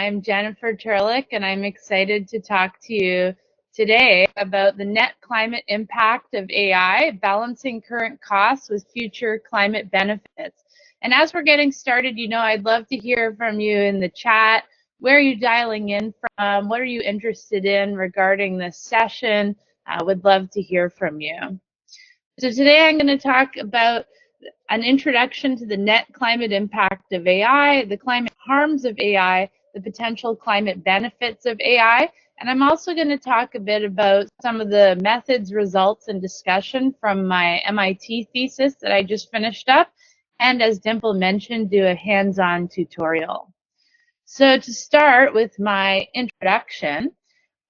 I'm Jennifer Turlick, and I'm excited to talk to you today about the net climate impact of AI, balancing current costs with future climate benefits. And as we're getting started, I'd love to hear from you in the chat. Where are you dialing in from? What are you interested in regarding this session? I would love to hear from you. So today I'm going to talk about an introduction to the net climate impact of AI, the climate harms of AI, the potential climate benefits of AI, and I'm also going to talk a bit about some of the methods, results, and discussion from my MIT thesis that I just finished up, and as Dimple mentioned, do a hands-on tutorial. So to start with my introduction,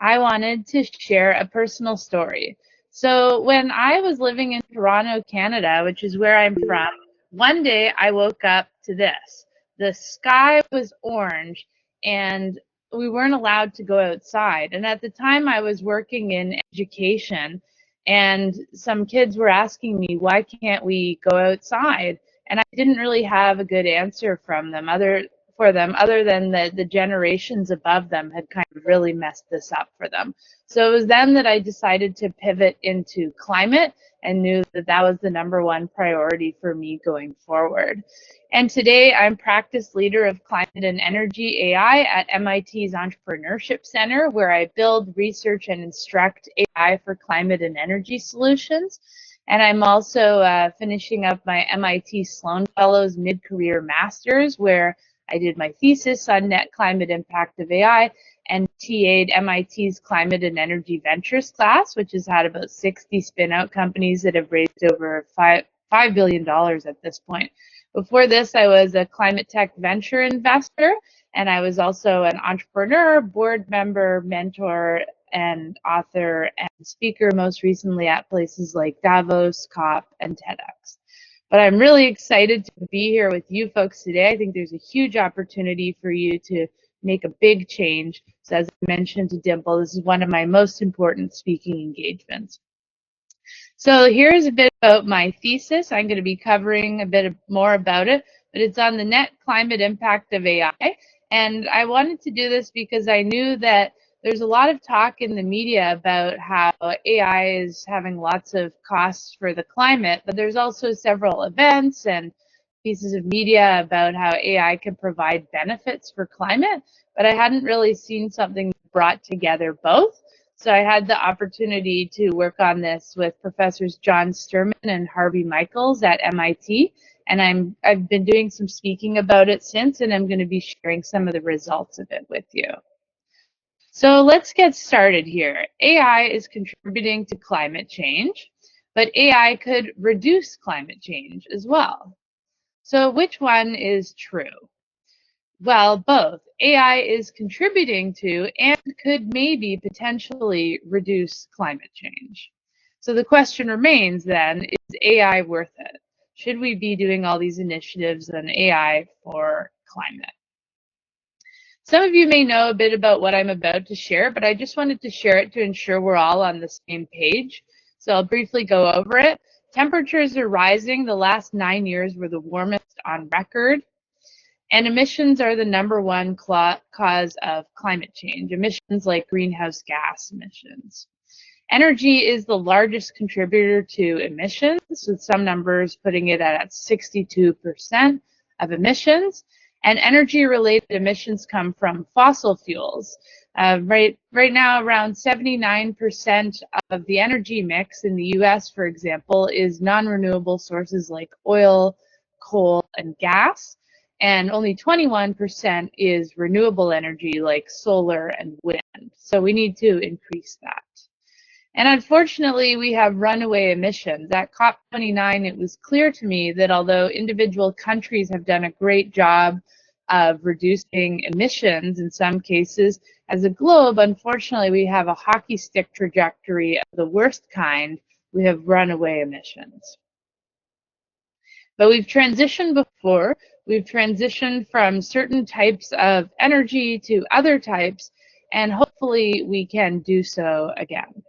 I wanted to share a personal story. So when I was living in Toronto, Canada, which is where I'm from, one day I woke up to this. The sky was orange and we weren't allowed to go outside. And at the time I was working in education and some kids were asking me, why can't we go outside? And I didn't really have a good answer from them other than the generations above them had kind of really messed this up for them. So it was then that I decided to pivot into climate and knew that that was the #1 priority for me going forward. And today I'm practice leader of climate and energy AI at MIT's Entrepreneurship Center, where I build, research, and instruct AI for climate and energy solutions. And I'm also finishing up my MIT Sloan Fellows Mid-Career Masters, where I did my thesis on net climate impact of AI and TA'd MIT's Climate and Energy Ventures class, which has had about 60 spin-out companies that have raised over $5 billion at this point. Before this, I was a climate tech venture investor, and I was also an entrepreneur, board member, mentor, and author and speaker, most recently at places like Davos, COP, and TEDx. But I'm really excited to be here with you folks today. I think there's a huge opportunity for you to make a big change. So as I mentioned to Dimple, this is one of my most important speaking engagements. So here's a bit about my thesis. I'm going to be covering a bit more about it, but it's on the net climate impact of AI. And I wanted to do this because I knew that there's a lot of talk in the media about how AI is having lots of costs for the climate, but there's also several events and pieces of media about how AI can provide benefits for climate, but I hadn't really seen something that brought together both. So I had the opportunity to work on this with Professors John Sterman and Harvey Michaels at MIT, and I've been doing some speaking about it since, and I'm going to be sharing some of the results of it with you. So let's get started here. AI is contributing to climate change, but AI could reduce climate change as well. So which one is true? Well, both. AI is contributing to and could maybe potentially reduce climate change. So the question remains then, is AI worth it? Should we be doing all these initiatives on AI for climate? Some of you may know a bit about what I'm about to share, but I just wanted to share it to ensure we're all on the same page. So I'll briefly go over it. Temperatures are rising. The last 9 years were the warmest on record. And emissions are the #1 cause of climate change, emissions like greenhouse gas emissions. Energy is the largest contributor to emissions, with some numbers putting it at 62% of emissions. And energy-related emissions come from fossil fuels. Right now, around 79% of the energy mix in the US, for example, is non-renewable sources like oil, coal, and gas. And only 21% is renewable energy like solar and wind. So we need to increase that. And unfortunately, we have runaway emissions. At COP29, it was clear to me that although individual countries have done a great job of reducing emissions in some cases, as a globe, unfortunately, we have a hockey stick trajectory of the worst kind. We have runaway emissions. But we've transitioned before. We've transitioned from certain types of energy to other types, and hopefully we can do so again.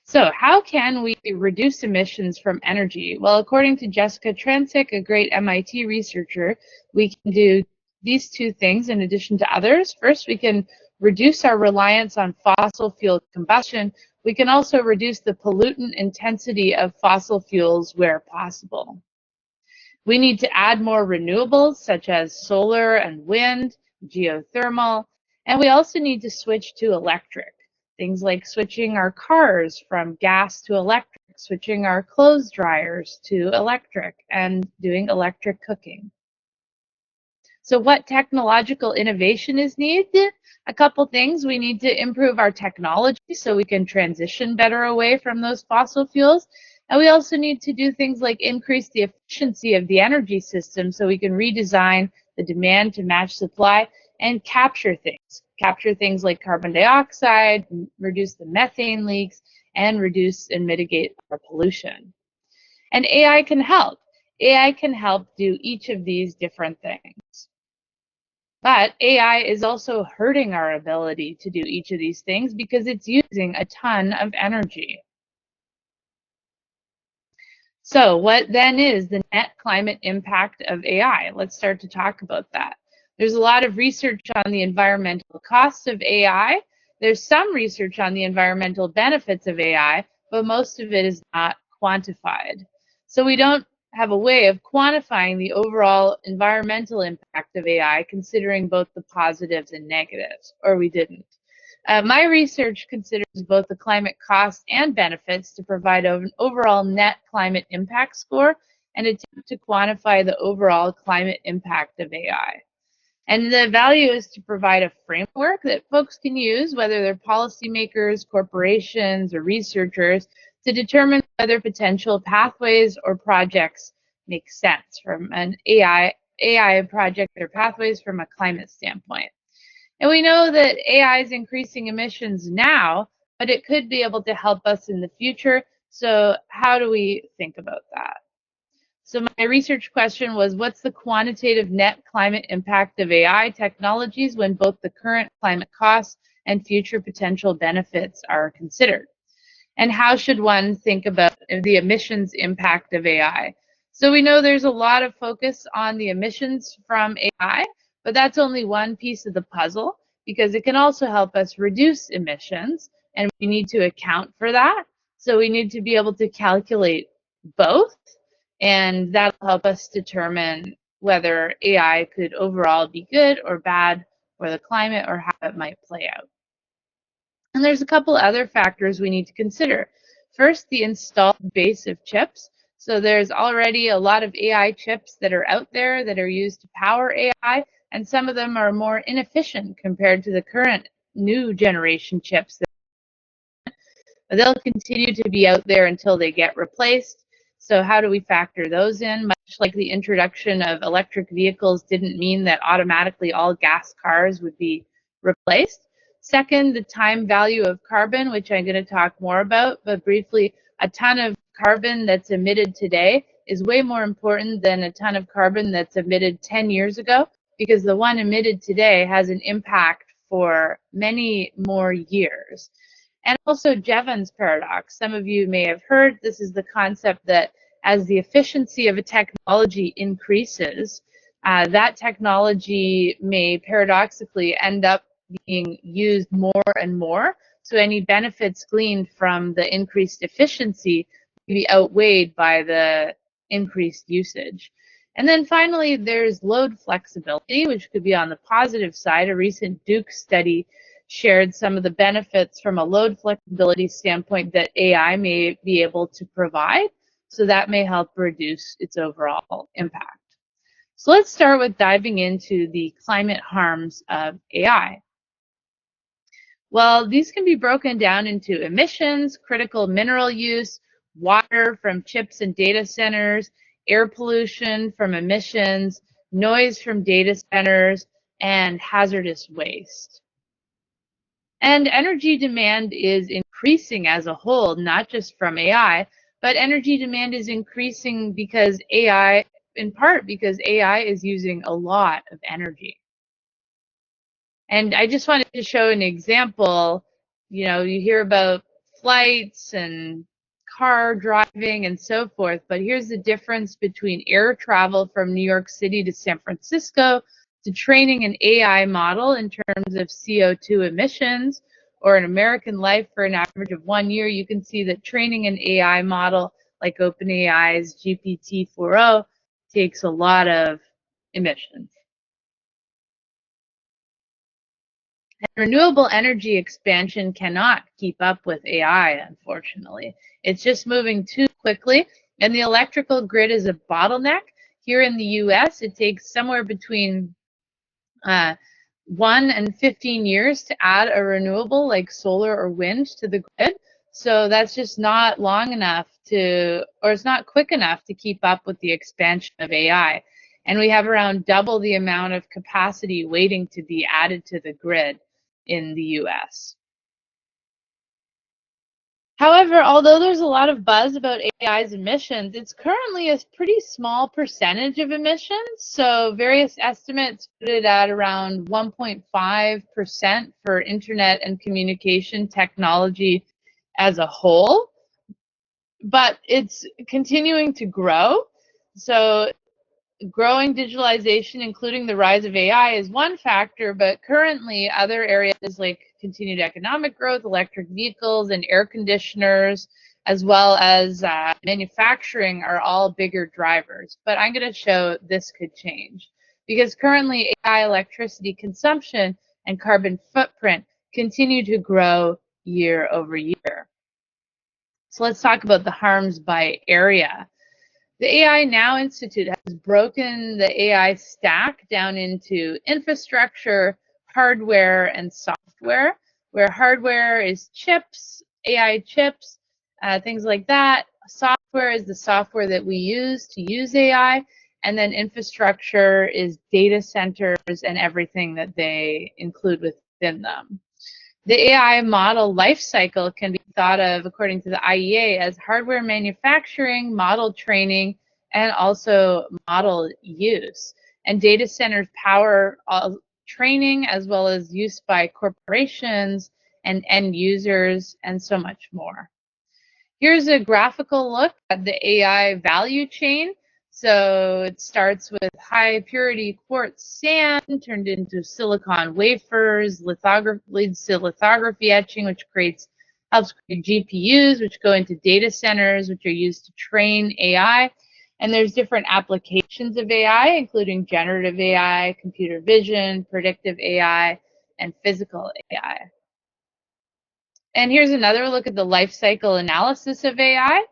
So how can we reduce emissions from energy? Well, according to Jessica Trensick, a great MIT researcher, we can do these two things in addition to others. First, we can reduce our reliance on fossil fuel combustion. We can also reduce the pollutant intensity of fossil fuels where possible. We need to add more renewables such as solar and wind, geothermal, and we also need to switch to electric. Things like switching our cars from gas to electric, switching our clothes dryers to electric, and doing electric cooking. So what technological innovation is needed? A couple things. We need to improve our technology so we can transition better away from those fossil fuels. And we also need to do things like increase the efficiency of the energy system so we can redesign the demand to match supply and capture things. Capture things like carbon dioxide, reduce the methane leaks, and reduce and mitigate our pollution. And AI can help. AI can help do each of these different things. But AI is also hurting our ability to do each of these things because it's using a ton of energy. So what then is the net climate impact of AI? Let's start to talk about that. There's a lot of research on the environmental costs of AI. There's some research on the environmental benefits of AI, but most of it is not quantified. So we don't have a way of quantifying the overall environmental impact of AI, considering both the positives and negatives, or we didn't. My research considers both the climate costs and benefits to provide an overall net climate impact score and attempt to quantify the overall climate impact of AI. And the value is to provide a framework that folks can use, whether they're policymakers, corporations, or researchers, to determine whether potential pathways or projects make sense from an AI project or pathways from a climate standpoint. And we know that AI is increasing emissions now, but it could be able to help us in the future. So how do we think about that? So my research question was, what's the quantitative net climate impact of AI technologies when both the current climate costs and future potential benefits are considered? And how should one think about the emissions impact of AI? So we know there's a lot of focus on the emissions from AI, but that's only one piece of the puzzle because it can also help us reduce emissions, and we need to account for that. So we need to be able to calculate both, and that'll help us determine whether AI could overall be good or bad for the climate or how it might play out. And there's a couple other factors we need to consider. First, the installed base of chips. So there's already a lot of AI chips that are out there that are used to power AI, and some of them are more inefficient compared to the current new generation chips. They'll continue to be out there until they get replaced. So how do we factor those in? Much like the introduction of electric vehicles didn't mean that automatically all gas cars would be replaced. Second, the time value of carbon, which I'm going to talk more about, but briefly, a ton of carbon that's emitted today is way more important than a ton of carbon that's emitted 10 years ago, because the one emitted today has an impact for many more years. And also Jevons paradox. Some of you may have heard this is the concept that as the efficiency of a technology increases, that technology may paradoxically end up being used more and more. So any benefits gleaned from the increased efficiency may be outweighed by the increased usage. And then finally, there's load flexibility, which could be on the positive side. A recent Duke study shared some of the benefits from a load flexibility standpoint that AI may be able to provide. So that may help reduce its overall impact. So let's start with diving into the climate harms of AI. Well, these can be broken down into emissions, critical mineral use, water from chips and data centers, air pollution from emissions, noise from data centers, and hazardous waste. And energy demand is increasing as a whole, not just from AI, but energy demand is increasing because AI, in part because AI is using a lot of energy. And I just wanted to show an example. You know, you hear about flights and car driving and so forth, but here's the difference between air travel from New York City to San Francisco to training an AI model in terms of CO2 emissions or an American life for an average of 1 year, you can see that training an AI model like OpenAI's GPT-4o takes a lot of emissions. And renewable energy expansion cannot keep up with AI, unfortunately. It's just moving too quickly, and the electrical grid is a bottleneck. Here in the US, it takes somewhere between 1 and 15 years to add a renewable like solar or wind to the grid. So that's just not long enough to, or it's not quick enough to keep up with the expansion of AI. And we have around double the amount of capacity waiting to be added to the grid in the US. However, although there's a lot of buzz about AI's emissions, it's currently a pretty small percentage of emissions. So various estimates put it at around 1.5% for internet and communication technology as a whole. But it's continuing to grow. So growing digitalization, including the rise of AI, is one factor, but currently other areas like continued economic growth, electric vehicles, and air conditioners, as well as manufacturing are all bigger drivers. But I'm going to show this could change because currently AI electricity consumption and carbon footprint continue to grow year over year. So let's talk about the harms by area. The AI Now Institute has broken the AI stack down into infrastructure, hardware, and software, where hardware is chips, AI chips, things like that. Software is the software that we use to use AI, and then infrastructure is data centers and everything that they include within them. The AI model lifecycle can be thought of, according to the IEA, as hardware manufacturing, model training, and also model use. And data centers power training as well as use by corporations and end users and so much more. Here's a graphical look at the AI value chain. So it starts with high purity quartz sand turned into silicon wafers, leads to lithography etching, which helps create GPUs, which go into data centers, which are used to train AI. And there's different applications of AI, including generative AI, computer vision, predictive AI, and physical AI. And here's another look at the life cycle analysis of AI.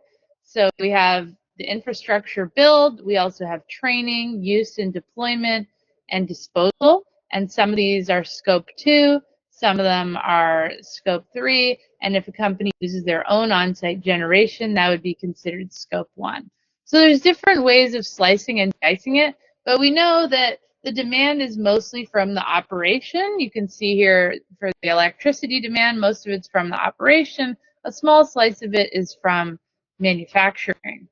So we have the infrastructure build, we also have training, use and deployment, and disposal. And some of these are scope 2, some of them are scope 3, and if a company uses their own on-site generation, that would be considered scope 1. So there's different ways of slicing and dicing it, but we know that the demand is mostly from the operation. You can see here for the electricity demand, most of it's from the operation. A small slice of it is from manufacturing.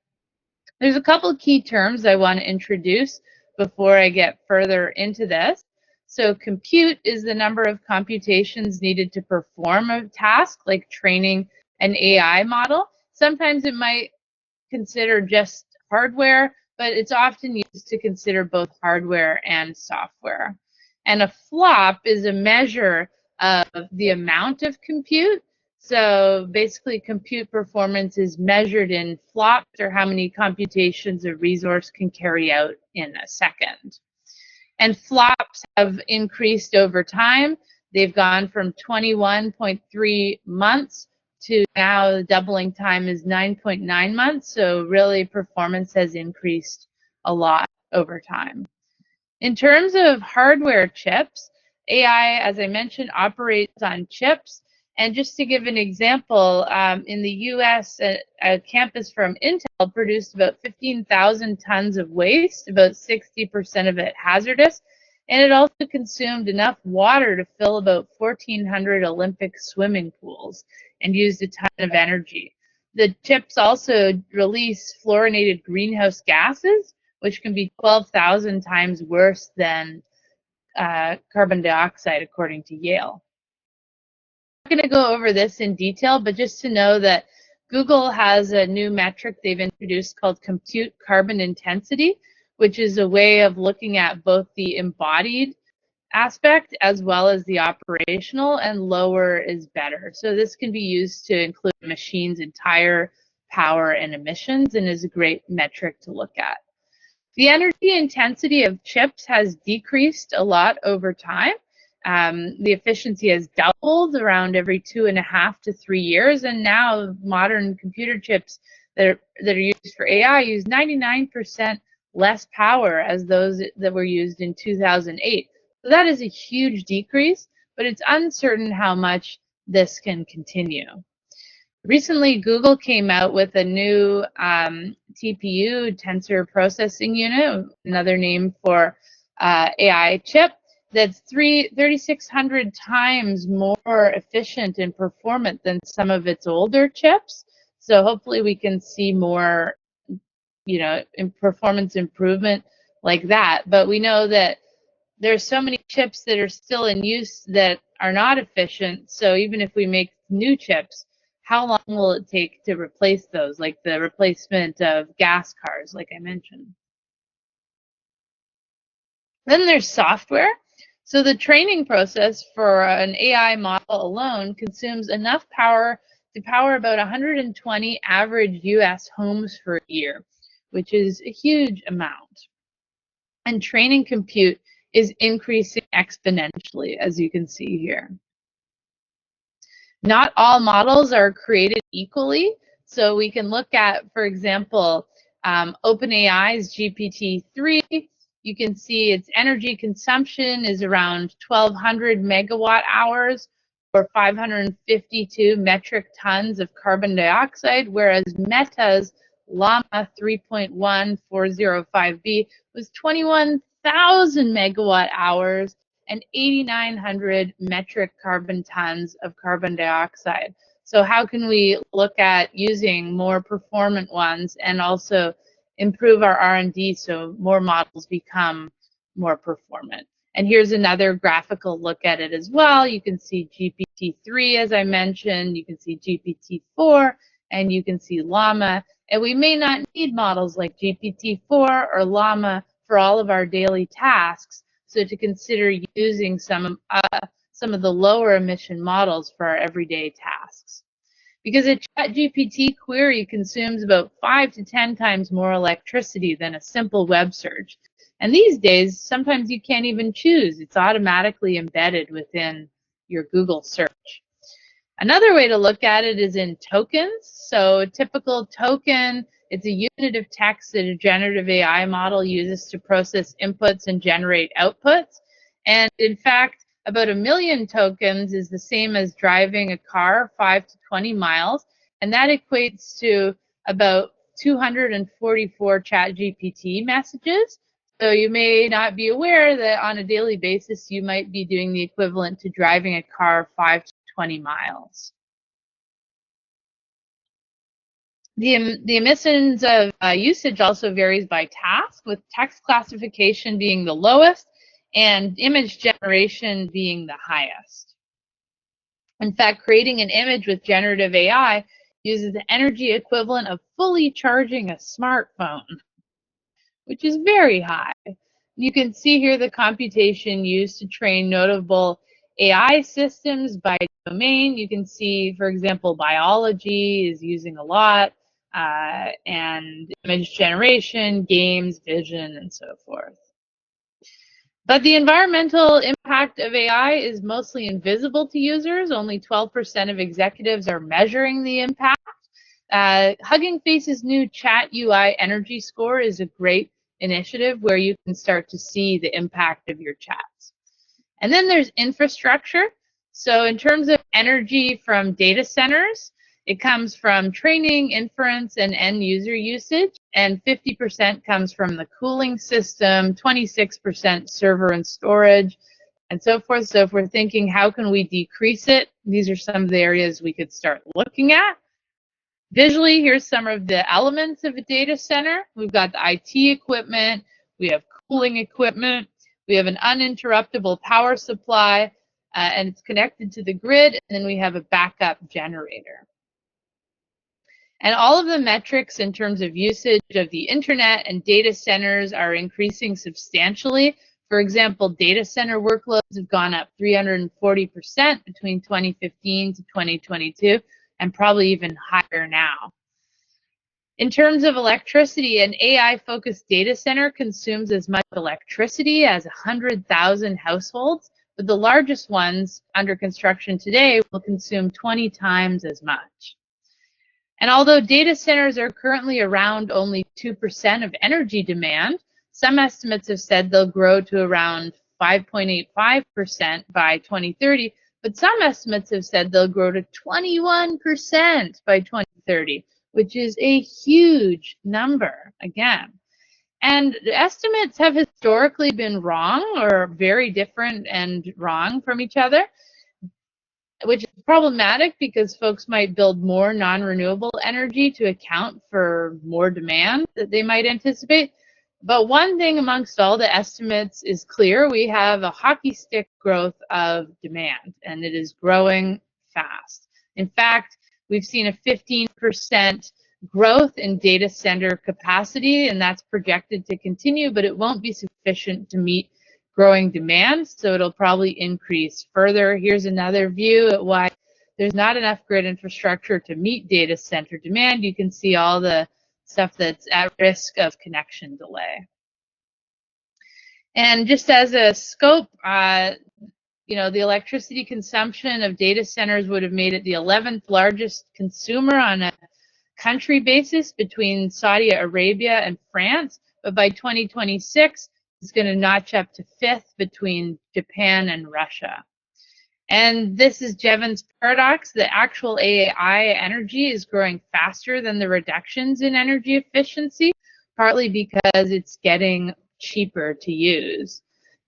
There's a couple of key terms I want to introduce before I get further into this. So compute is the number of computations needed to perform a task, like training an AI model. Sometimes it might consider just hardware, but it's often used to consider both hardware and software. And a flop is a measure of the amount of compute. So basically, compute performance is measured in flops, or how many computations a resource can carry out in a second. And flops have increased over time. They've gone from 21.3 months to now the doubling time is 9.9 months. So really performance has increased a lot over time. In terms of hardware chips, AI, as I mentioned, operates on chips. And just to give an example, in the US, a campus from Intel produced about 15,000 tons of waste, about 60% of it hazardous. And it also consumed enough water to fill about 1,400 Olympic swimming pools and used a ton of energy. The chips also release fluorinated greenhouse gases, which can be 12,000 times worse than carbon dioxide, according to Yale. I'm not going to go over this in detail, but just to know that Google has a new metric they've introduced called compute carbon intensity, which is a way of looking at both the embodied aspect as well as the operational, and lower is better. So this can be used to include a machine's entire power and emissions, and is a great metric to look at. The energy intensity of chips has decreased a lot over time. The efficiency has doubled around every 2.5 to 3 years, and now modern computer chips that are used for AI use 99% less power as those that were used in 2008. So that is a huge decrease, but it's uncertain how much this can continue. Recently, Google came out with a new TPU, tensor processing unit, another name for AI chip, that's 3,600 times more efficient and performant than some of its older chips. So hopefully we can see more, in performance improvement like that. But we know that there's so many chips that are still in use that are not efficient. So even if we make new chips, how long will it take to replace those, like the replacement of gas cars, like I mentioned? Then there's software. So the training process for an AI model alone consumes enough power to power about 120 average US homes for a year, which is a huge amount. And training compute is increasing exponentially, as you can see here. Not all models are created equally. So we can look at, for example, OpenAI's GPT-3. You can see its energy consumption is around 1,200 megawatt hours, or 552 metric tons of carbon dioxide, whereas Meta's Llama 3.1405B was 21,000 megawatt hours and 8,900 metric carbon tons of carbon dioxide. So how can we look at using more performant ones and also improve our R&D so more models become more performant? And here's another graphical look at it as well. You can see GPT-3, as I mentioned, you can see GPT-4, and you can see Llama. And we may not need models like GPT-4 or Llama for all of our daily tasks, so to consider using some of the lower emission models for our everyday tasks. Because a ChatGPT query consumes about 5 to 10 times more electricity than a simple web search. And these days, sometimes you can't even choose. It's automatically embedded within your Google search. Another way to look at it is in tokens. So a typical token, it's a unit of text that a generative AI model uses to process inputs and generate outputs. And in fact, about 1 million tokens is the same as driving a car 5 to 20 miles. And that equates to about 244 ChatGPT messages. So you may not be aware that on a daily basis, you might be doing the equivalent to driving a car 5 to 20 miles. The emissions of usage also varies by task, with text classification being the lowest and image generation being the highest. In fact, creating an image with generative AI uses the energy equivalent of fully charging a smartphone, which is very high. You can see here the computation used to train notable AI systems by domain. You can see, for example, biology is using a lot, and image generation, games, vision, and so forth. But the environmental impact of AI is mostly invisible to users. Only 12% of executives are measuring the impact. Hugging Face's new Chat UI Energy Score is a great initiative where you can start to see the impact of your chats. And then there's infrastructure. So in terms of energy from data centers, it comes from training, inference, and end user usage, and 50% comes from the cooling system, 26% server and storage, and so forth. So if we're thinking, how can we decrease it? These are some of the areas we could start looking at. Visually, here's some of the elements of a data center. We've got the IT equipment, we have cooling equipment, we have an uninterruptible power supply, and it's connected to the grid, and then we have a backup generator. And all of the metrics in terms of usage of the internet and data centers are increasing substantially. For example, data center workloads have gone up 340% between 2015 to 2022, and probably even higher now. In terms of electricity, an AI-focused data center consumes as much electricity as 100,000 households, but the largest ones under construction today will consume 20 times as much. And although data centers are currently around only 2% of energy demand, some estimates have said they'll grow to around 5.85% by 2030, but some estimates have said they'll grow to 21% by 2030, which is a huge number, again. And the estimates have historically been wrong, or very different and wrong from each other, which is problematic because folks might build more non-renewable energy to account for more demand that they might anticipate. But one thing amongst all the estimates is clear: we have a hockey stick growth of demand, and it is growing fast. In fact, we've seen a 15% growth in data center capacity, and that's projected to continue, but it won't be sufficient to meet growing demand, so it'll probably increase further. Here's another view at why there's not enough grid infrastructure to meet data center demand. You can see all the stuff that's at risk of connection delay. And just as a scope, you know, the electricity consumption of data centers would have made it the 11th largest consumer on a country basis between Saudi Arabia and France, but by 2026, it's going to notch up to 5th between Japan and Russia. And this is Jevons paradox. The actual AI energy is growing faster than the reductions in energy efficiency, partly because it's getting cheaper to use.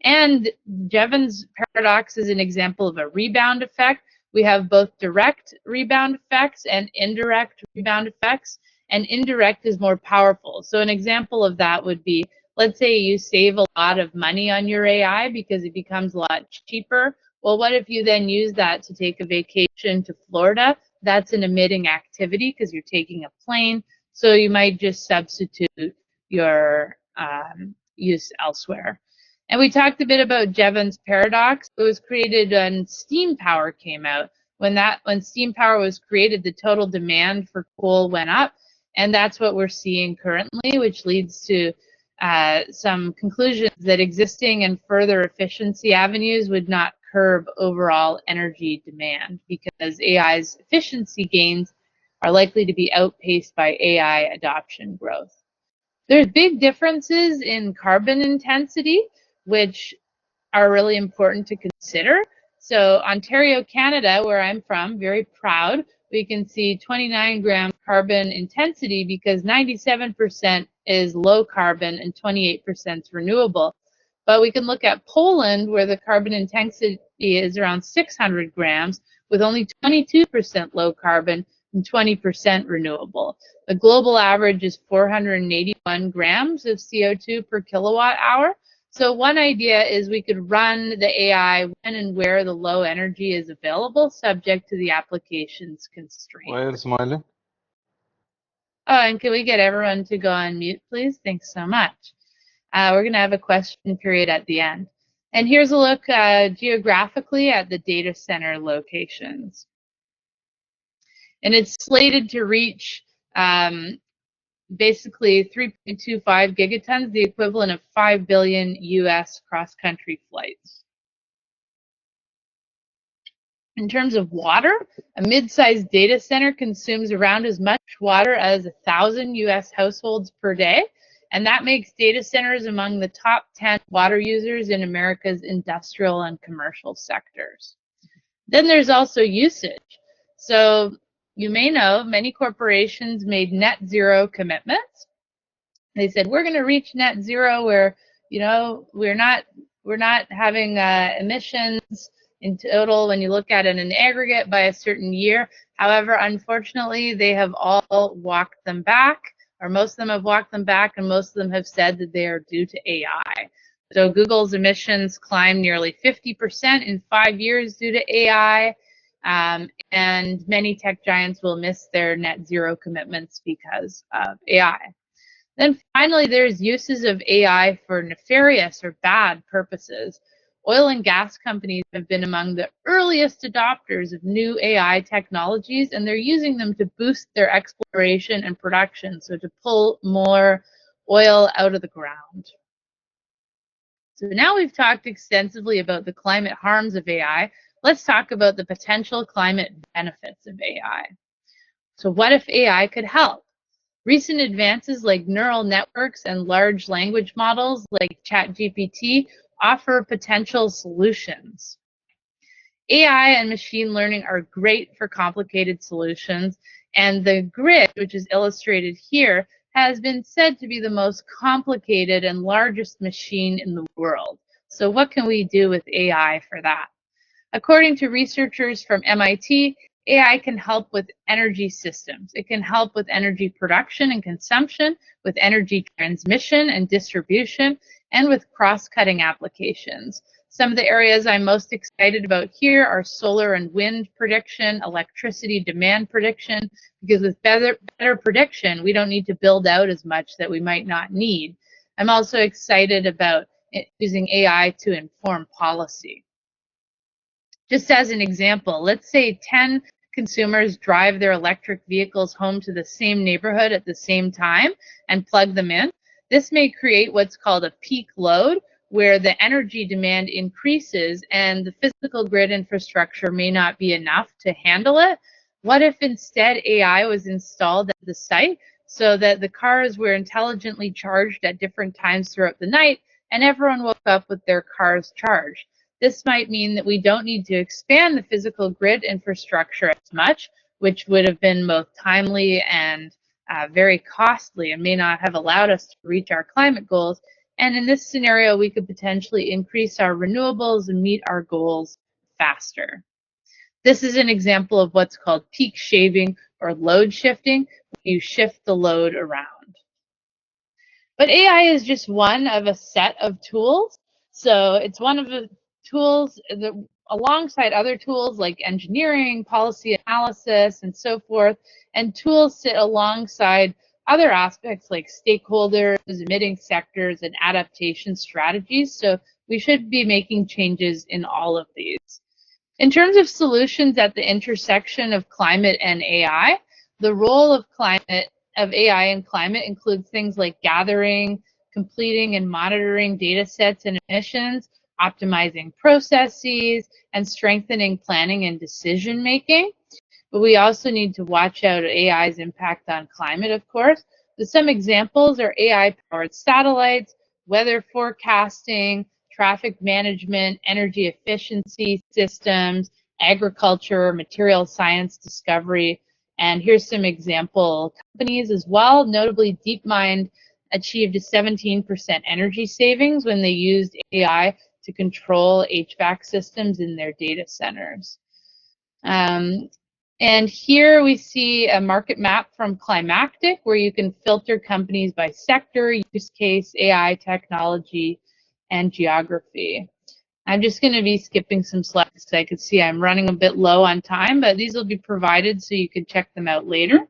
And Jevons paradox is an example of a rebound effect. We have both direct rebound effects and indirect rebound effects, and indirect is more powerful. So an example of that would be, let's say you save a lot of money on your AI because it becomes a lot cheaper. Well, what if you then use that to take a vacation to Florida? That's an emitting activity because you're taking a plane, so you might just substitute your use elsewhere. And we talked a bit about Jevons paradox. It was created when steam power came out. When steam power was created, the total demand for coal went up, and that's what we're seeing currently, which leads to some conclusions that existing and further efficiency avenues would not curb overall energy demand, because AI's efficiency gains are likely to be outpaced by AI adoption growth. There's big differences in carbon intensity, which are really important to consider. So Ontario, Canada, where I'm from, very proud, we can see 29 gram carbon intensity because 97% is low carbon and 28% is renewable. But we can look at Poland, where the carbon intensity is around 600 grams with only 22% low carbon and 20% renewable. The global average is 481 grams of CO2 per kilowatt hour. So one idea is we could run the AI when and where the low energy is available, subject to the application's constraints. Why are you smiling? Oh, and can we get everyone to go on mute, please? Thanks so much. We're going to have a question period at the end. And here's a look geographically at the data center locations. And it's slated to reach basically 3.25 gigatons, the equivalent of 5 billion US cross-country flights. In terms of water, a mid-sized data center consumes around as much water as 1,000 US households per day, and that makes data centers among the top 10 water users in America's industrial and commercial sectors. Then there's also usage. So you may know many corporations made net zero commitments. They said, we're going to reach net zero where, you know, we're not having emissions in total when you look at it in aggregate by a certain year. However, unfortunately, they have all walked them back, or most of them have walked them back, and most of them have said that they are due to AI. So Google's emissions climbed nearly 50% in 5 years due to AI. and many tech giants will miss their net zero commitments because of AI. Then finally, there's uses of AI for nefarious or bad purposes. Oil and gas companies have been among the earliest adopters of new AI technologies, and they're using them to boost their exploration and production, so to pull more oil out of the ground. So now we've talked extensively about the climate harms of AI. Let's talk about the potential climate benefits of AI. So what if AI could help? Recent advances like neural networks and large language models like ChatGPT offer potential solutions. AI and machine learning are great for complicated solutions, and the grid, which is illustrated here, has been said to be the most complicated and largest machine in the world. So what can we do with AI for that? According to researchers from MIT, AI can help with energy systems. It can help with energy production and consumption, with energy transmission and distribution, and with cross-cutting applications. Some of the areas I'm most excited about here are solar and wind prediction, electricity demand prediction, because with better prediction, we don't need to build out as much that we might not need. I'm also excited about using AI to inform policy. Just as an example, let's say 10 consumers drive their electric vehicles home to the same neighborhood at the same time and plug them in. This may create what's called a peak load, where the energy demand increases and the physical grid infrastructure may not be enough to handle it. What if instead AI was installed at the site so that the cars were intelligently charged at different times throughout the night and everyone woke up with their cars charged? This might mean that we don't need to expand the physical grid infrastructure as much, which would have been both timely and very costly and may not have allowed us to reach our climate goals. And in this scenario, we could potentially increase our renewables and meet our goals faster. This is an example of what's called peak shaving or load shifting. You shift the load around. But AI is just one of a set of tools. So it's one of the tools that, alongside other tools like engineering, policy analysis, and so forth, and tools sit alongside other aspects like stakeholders, emitting sectors, and adaptation strategies. So we should be making changes in all of these. In terms of solutions at the intersection of climate and AI, the role of AI and climate includes things like gathering, completing, and monitoring data sets and emissions, optimizing processes, and strengthening planning and decision making. But we also need to watch out AI's impact on climate, of course. But some examples are AI-powered satellites, weather forecasting, traffic management, energy efficiency systems, agriculture, material science discovery. And here's some example companies as well. Notably, DeepMind achieved a 17% energy savings when they used AI to control HVAC systems in their data centers. And here we see a market map from Climactic, where you can filter companies by sector, use case, AI technology, and geography. I'm just going to be skipping some slides because I can see I'm running a bit low on time, but these will be provided so you can check them out later.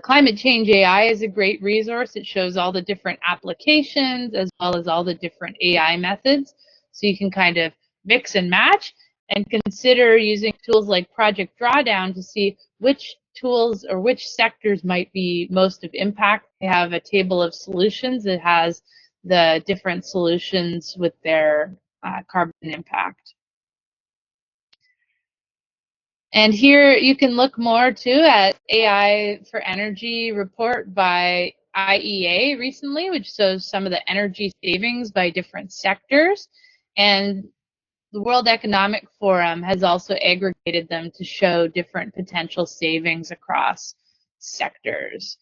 Climate Change AI is a great resource. It shows all the different applications as well as all the different AI methods. So you can kind of mix and match and consider using tools like Project Drawdown to see which tools or which sectors might be most of impact. They have a table of solutions that has the different solutions with their carbon impact. And here you can look more too at AI for Energy report by IEA recently, which shows some of the energy savings by different sectors. And the World Economic Forum has also aggregated them to show different potential savings across sectors.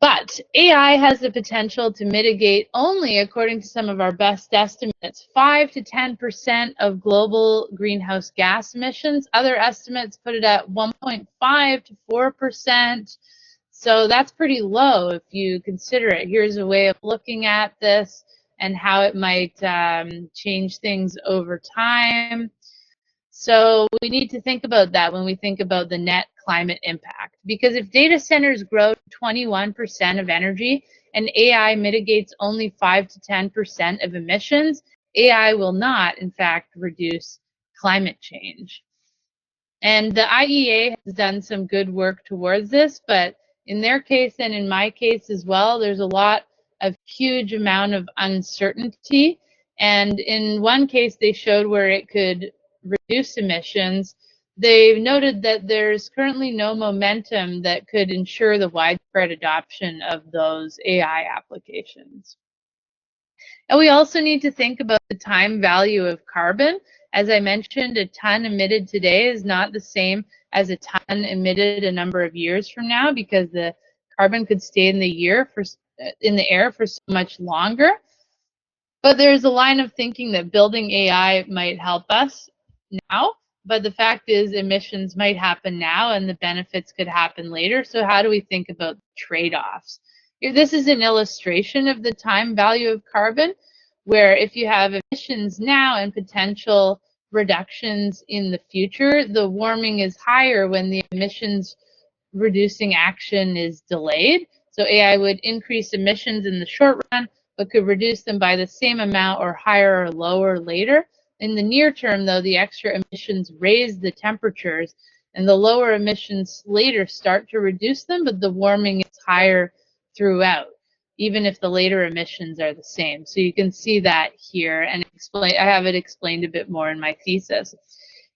But AI has the potential to mitigate only, according to some of our best estimates, 5 to 10% of global greenhouse gas emissions. Other estimates put it at 1.5 to 4%. So that's pretty low if you consider it. Here's a way of looking at this. and how it might change things over time. So we need to think about that when we think about the net climate impact. Because if data centers grow 21% of energy and AI mitigates only 5 to 10% of emissions, AI will not, in fact, reduce climate change. And the IEA has done some good work towards this, but in their case and in my case as well, there's a lot of huge amount of uncertainty. And in one case, they showed where it could reduce emissions. They've noted that there's currently no momentum that could ensure the widespread adoption of those AI applications. And we also need to think about the time value of carbon. As I mentioned, a ton emitted today is not the same as a ton emitted a number of years from now, because the carbon could stay in the air for so much longer. But there's a line of thinking that building AI might help us now, but the fact is emissions might happen now and the benefits could happen later. So how do we think about trade-offs? This is an illustration of the time value of carbon, where if you have emissions now and potential reductions in the future, the warming is higher when the emissions reducing action is delayed. So AI would increase emissions in the short run, but could reduce them by the same amount or higher or lower later. In the near term, though, the extra emissions raise the temperatures, and the lower emissions later start to reduce them, but the warming is higher throughout, even if the later emissions are the same. So you can see that here, and I have it explained a bit more in my thesis.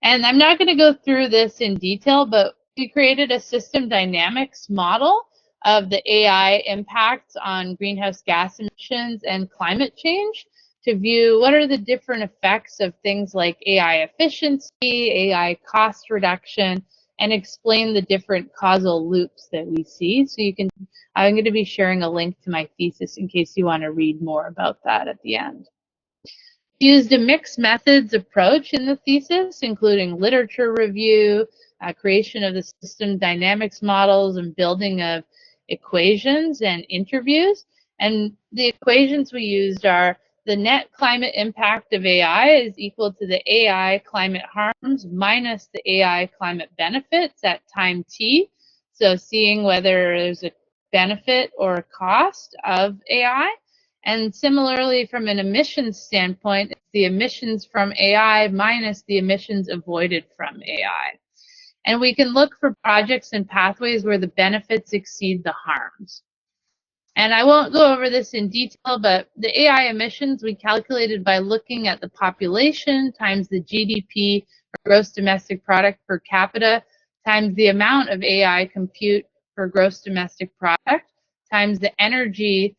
And I'm not going to go through this in detail, but we created a system dynamics model of the AI impacts on greenhouse gas emissions and climate change to view what are the different effects of things like AI efficiency, AI cost reduction, and explain the different causal loops that we see. So you can, I'm going to be sharing a link to my thesis in case you want to read more about that at the end. Used a mixed methods approach in the thesis, including literature review, creation of the system dynamics models, and building of equations and interviews. And the equations we used are the net climate impact of AI is equal to the AI climate harms minus the AI climate benefits at time t. So seeing whether there's a benefit or a cost of AI. And similarly, from an emissions standpoint, it's the emissions from AI minus the emissions avoided from AI. And we can look for projects and pathways where the benefits exceed the harms. And I won't go over this in detail, but the AI emissions we calculated by looking at the population times the GDP, or gross domestic product per capita, times the amount of AI compute per gross domestic product, times the energy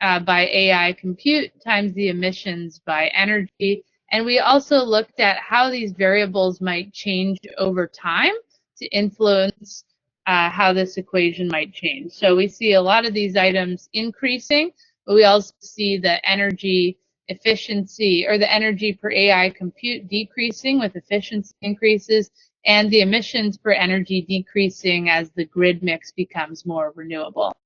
by AI compute, times the emissions by energy. And we also looked at how these variables might change over time to influence how this equation might change. So we see a lot of these items increasing, but we also see the energy efficiency, or the energy per AI compute, decreasing with efficiency increases, and the emissions per energy decreasing as the grid mix becomes more renewable.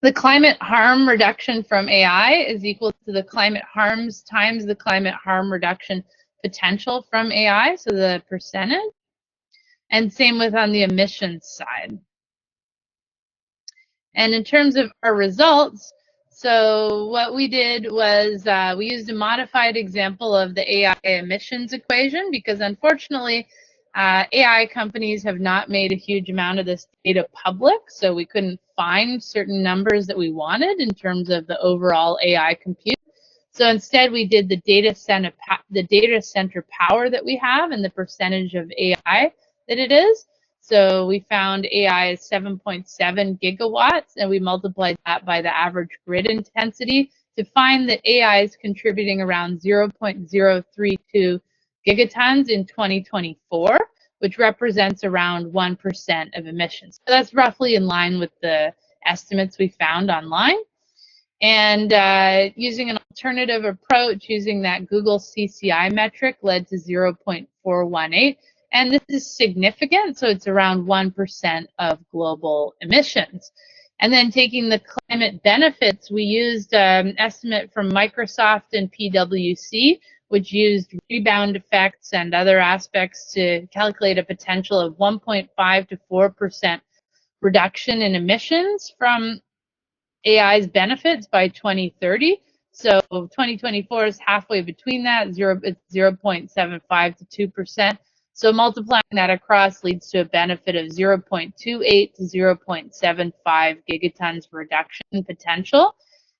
The climate harm reduction from AI is equal to the climate harms times the climate harm reduction potential from AI, so the percentage. And same with on the emissions side. And in terms of our results, so what we did was we used a modified example of the AI emissions equation, because unfortunately AI companies have not made a huge amount of this data public, so we couldn't find certain numbers that we wanted in terms of the overall AI compute. So instead we did the data center power that we have and the percentage of AI that it is. So we found AI is 7.7 gigawatts, and we multiplied that by the average grid intensity to find that AI is contributing around 0.032 gigatons in 2024, which represents around 1% of emissions. So that's roughly in line with the estimates we found online. And using an alternative approach, using that Google CCI metric, led to 0.418. And this is significant, so it's around 1% of global emissions. And then taking the climate benefits, we used an estimate from Microsoft and PwC, which used rebound effects and other aspects to calculate a potential of 1.5 to 4% reduction in emissions from AI's benefits by 2030. So 2024 is halfway between that, it's 0.75 to 2%. So multiplying that across leads to a benefit of 0.28 to 0.75 gigatons reduction potential.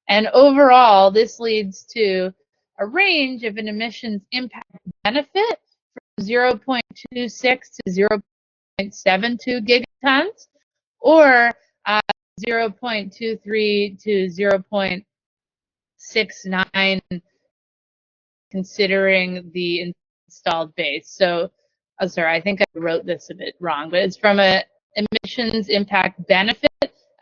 And overall, this leads to a range of an emissions impact benefit from 0.26 to 0.72 gigatons, or 0.23 to 0.69 considering the installed base. So, oh, sorry, I think I wrote this a bit wrong, but it's from a emissions impact benefit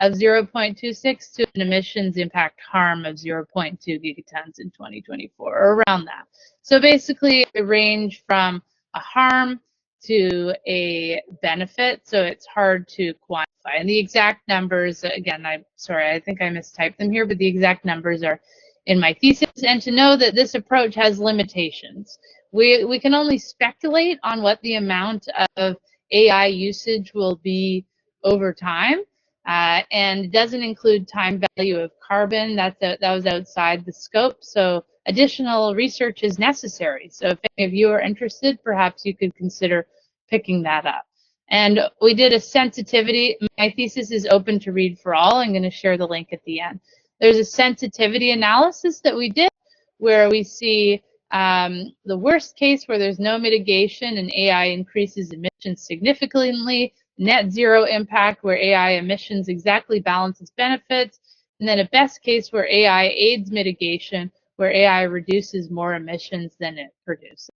of 0.26 to an emissions impact harm of 0.2 gigatons in 2024, or around that. So basically, a range from a harm to a benefit, so it's hard to quantify. And the exact numbers, again, I'm sorry, I think I mistyped them here, but the exact numbers are in my thesis, and to know that this approach has limitations. We can only speculate on what the amount of AI usage will be over time, and it doesn't include time value of carbon. That was outside the scope, so additional research is necessary. So if any of you are interested, perhaps you could consider picking that up. And we did a sensitivity. My thesis is open to read for all. I'm going to share the link at the end. There's a sensitivity analysis that we did where we see the worst case where there's no mitigation and AI increases emissions significantly, net zero impact where AI emissions exactly balances benefits, and then a best case where AI aids mitigation, where AI reduces more emissions than it produces.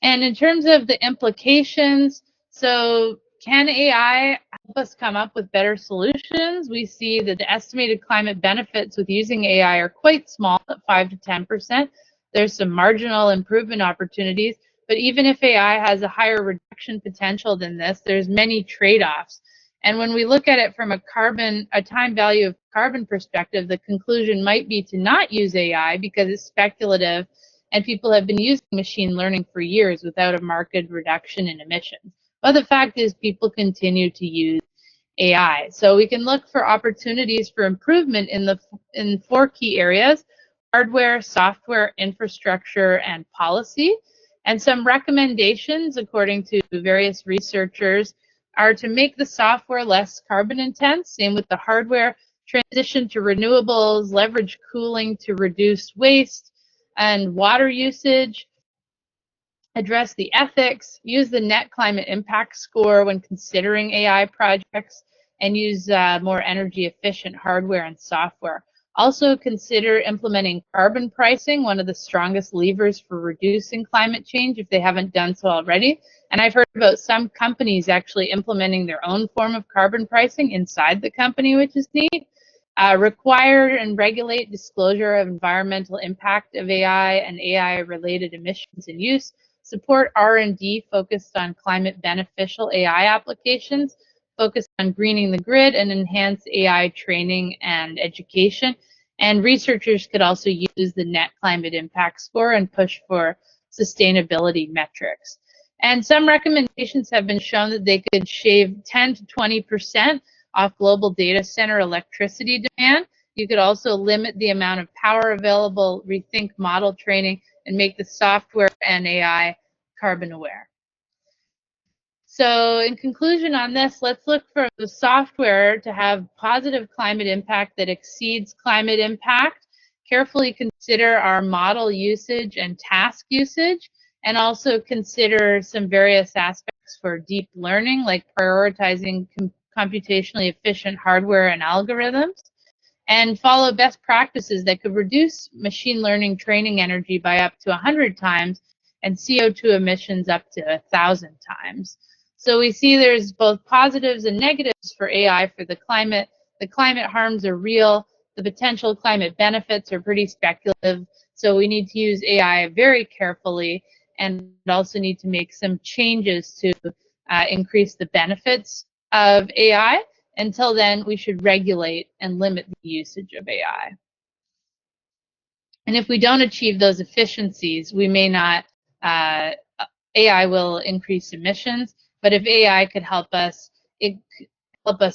And in terms of the implications, so can AI help us come up with better solutions? We see that the estimated climate benefits with using AI are quite small at 5 to 10%. There's some marginal improvement opportunities, but even if AI has a higher reduction potential than this, there's many trade-offs. And when we look at it from a time value of carbon perspective, the conclusion might be to not use AI because it's speculative and people have been using machine learning for years without a marked reduction in emissions. But the fact is people continue to use AI. So we can look for opportunities for improvement in 4 key areas: hardware, software, infrastructure, and policy. And some recommendations, according to various researchers, are to make the software less carbon intense, same with the hardware, transition to renewables, leverage cooling to reduce waste and water usage, address the ethics, use the net climate impact score when considering AI projects, and use more energy efficient hardware and software. Also consider implementing carbon pricing, one of the strongest levers for reducing climate change if they haven't done so already. And I've heard about some companies actually implementing their own form of carbon pricing inside the company, which is neat. Require and regulate disclosure of environmental impact of AI and AI-related emissions and use. Support R&D focused on climate beneficial AI applications, focus on greening the grid, and enhance AI training and education. And researchers could also use the net climate impact score and push for sustainability metrics. And some recommendations have been shown that they could shave 10 to 20% off global data center electricity demand. You could also limit the amount of power available, rethink model training, and make the software and AI carbon aware. So in conclusion on this, let's look for the software to have positive climate impact that exceeds climate impact. Carefully consider our model usage and task usage, and also consider some various aspects for deep learning, like prioritizing computationally efficient hardware and algorithms, and follow best practices that could reduce machine learning training energy by up to 100 times and CO2 emissions up to 1,000 times. So we see there's both positives and negatives for AI for the climate. The climate harms are real. The potential climate benefits are pretty speculative. So we need to use AI very carefully and also need to make some changes to increase the benefits of AI Until then, we should regulate and limit the usage of AI. And if we don't achieve those efficiencies, we may not, AI will increase emissions, but if AI could help us,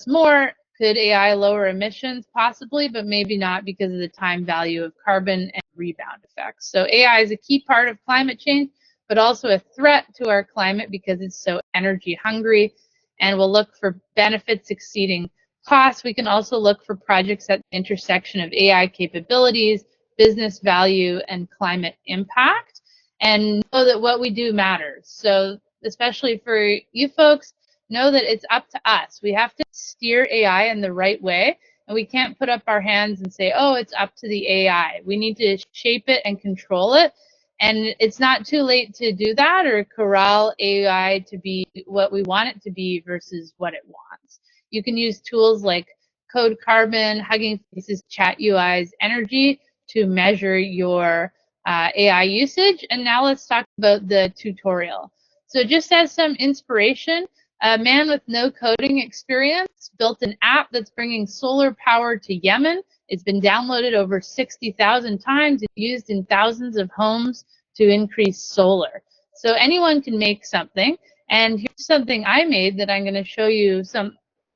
more, could AI lower emissions? Possibly, but maybe not because of the time value of carbon and rebound effects. So AI is a key part of climate change, but also a threat to our climate because it's so energy hungry, and we'll look for benefits exceeding costs. We can also look for projects at the intersection of AI capabilities, business value, and climate impact, and know that what we do matters. So especially for you folks, know that it's up to us. We have to steer AI in the right way, and we can't put up our hands and say, oh, it's up to the AI. We need to shape it and control it, and it's not too late to do that or corral AI to be what we want it to be versus what it wants. You can use tools like Code Carbon, Hugging Face's, Chat UI's Energy to measure your AI usage. And now let's talk about the tutorial. So just as some inspiration, a man with no coding experience built an app that's bringing solar power to Yemen. It's been downloaded over 60,000 times and used in thousands of homes to increase solar. So anyone can make something. And here's something I made that I'm going to show you something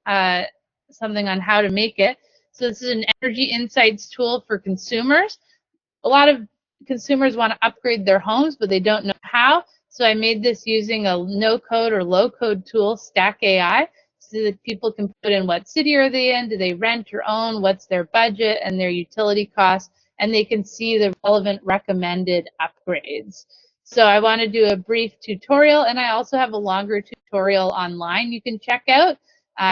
on how to make it. So this is an energy insights tool for consumers. A lot of consumers want to upgrade their homes, but they don't know how. So I made this using a no-code or low-code tool, Stack AI, so that people can put in what city are they in, do they rent or own, what's their budget and their utility costs, and they can see the relevant recommended upgrades. So I want to do a brief tutorial, and I also have a longer tutorial online you can check out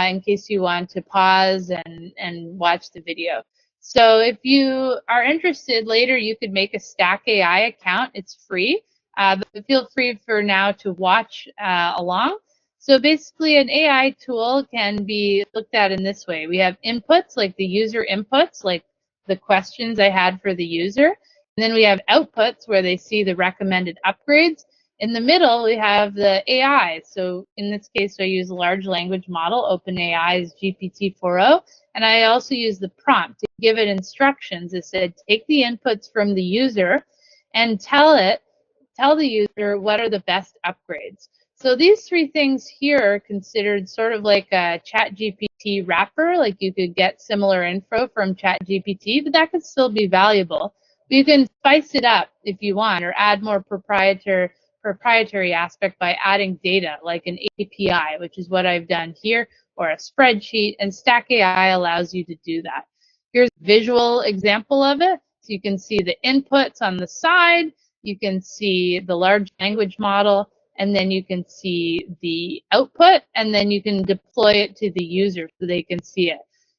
in case you want to pause and watch the video. So if you are interested later, you could make a Stack AI account. It's free. But feel free for now to watch along. So basically an AI tool can be looked at in this way. We have inputs, like the user inputs, like the questions I had for the user. And then we have outputs where they see the recommended upgrades. In the middle, we have the AI. So in this case, I use a large language model, OpenAI's GPT-4o. And I also use the prompt to give it instructions. It said, take the inputs from the user and tell the user what are the best upgrades. So these three things here are considered sort of like a ChatGPT wrapper, like you could get similar info from ChatGPT, but that could still be valuable. But you can spice it up if you want, or add more proprietary aspect by adding data like an API, which is what I've done here, or a spreadsheet, and Stack AI allows you to do that. Here's a visual example of it. So you can see the inputs on the side, you can see the large language model, and then you can see the output, and then you can deploy it to the user so they can see it.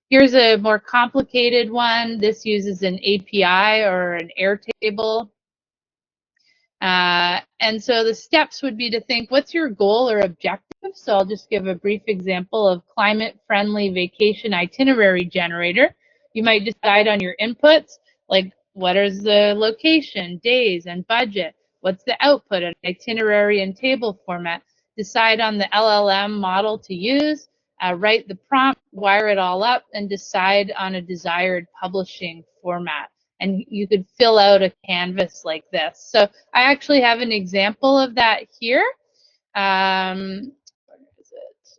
Here's a more complicated one. This uses an API or an Airtable. And so the steps would be to think, what's your goal or objective? So I'll just give a brief example of climate-friendly vacation itinerary generator. You might decide on your inputs, like what is the location, days, and budget? What's the output, an itinerary and table format? Decide on the LLM model to use, write the prompt, wire it all up, and decide on a desired publishing format. And you could fill out a canvas like this. So I actually have an example of that here. Where is it?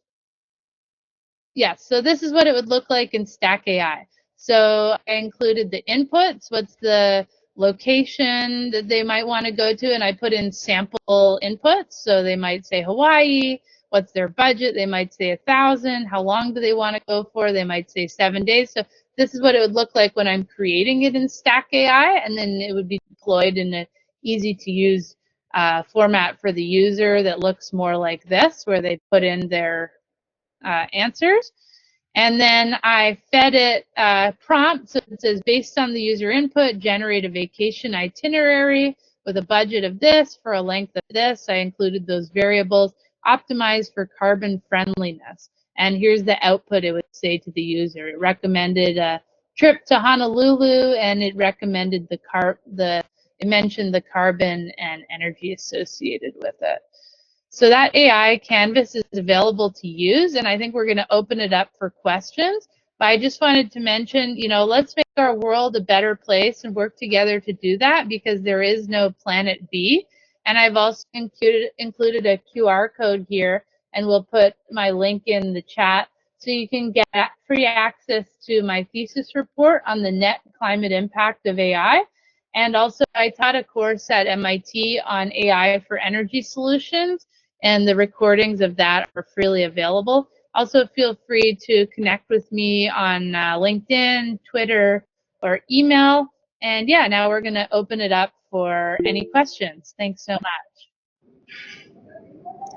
Yeah, so this is what it would look like in Stack AI. So I included the inputs, what's the location that they might want to go to, and I put in sample inputs. So they might say Hawaii, what's their budget? They might say 1,000. How long do they want to go for? They might say 7 days. So this is what it would look like when I'm creating it in Stack AI, and then it would be deployed in an easy to use format for the user that looks more like this, where they put in their answers. And then I fed it a prompt. So it says, based on the user input, generate a vacation itinerary with a budget of this for a length of this. I included those variables, optimized for carbon friendliness. And here's the output it would say to the user. It recommended a trip to Honolulu, and it recommended it mentioned the carbon and energy associated with it. So that AI canvas is available to use, and I think we're going to open it up for questions. But I just wanted to mention, let's make our world a better place and work together to do that, because there is no planet B. And I've also included a QR code here, and we'll put my link in the chat so you can get free access to my thesis report on the net climate impact of AI. And also, I taught a course at MIT on AI for energy solutions, and the recordings of that are freely available. Also, feel free to connect with me on LinkedIn, Twitter, or email. And yeah, now we're going to open it up for any questions. Thanks so much.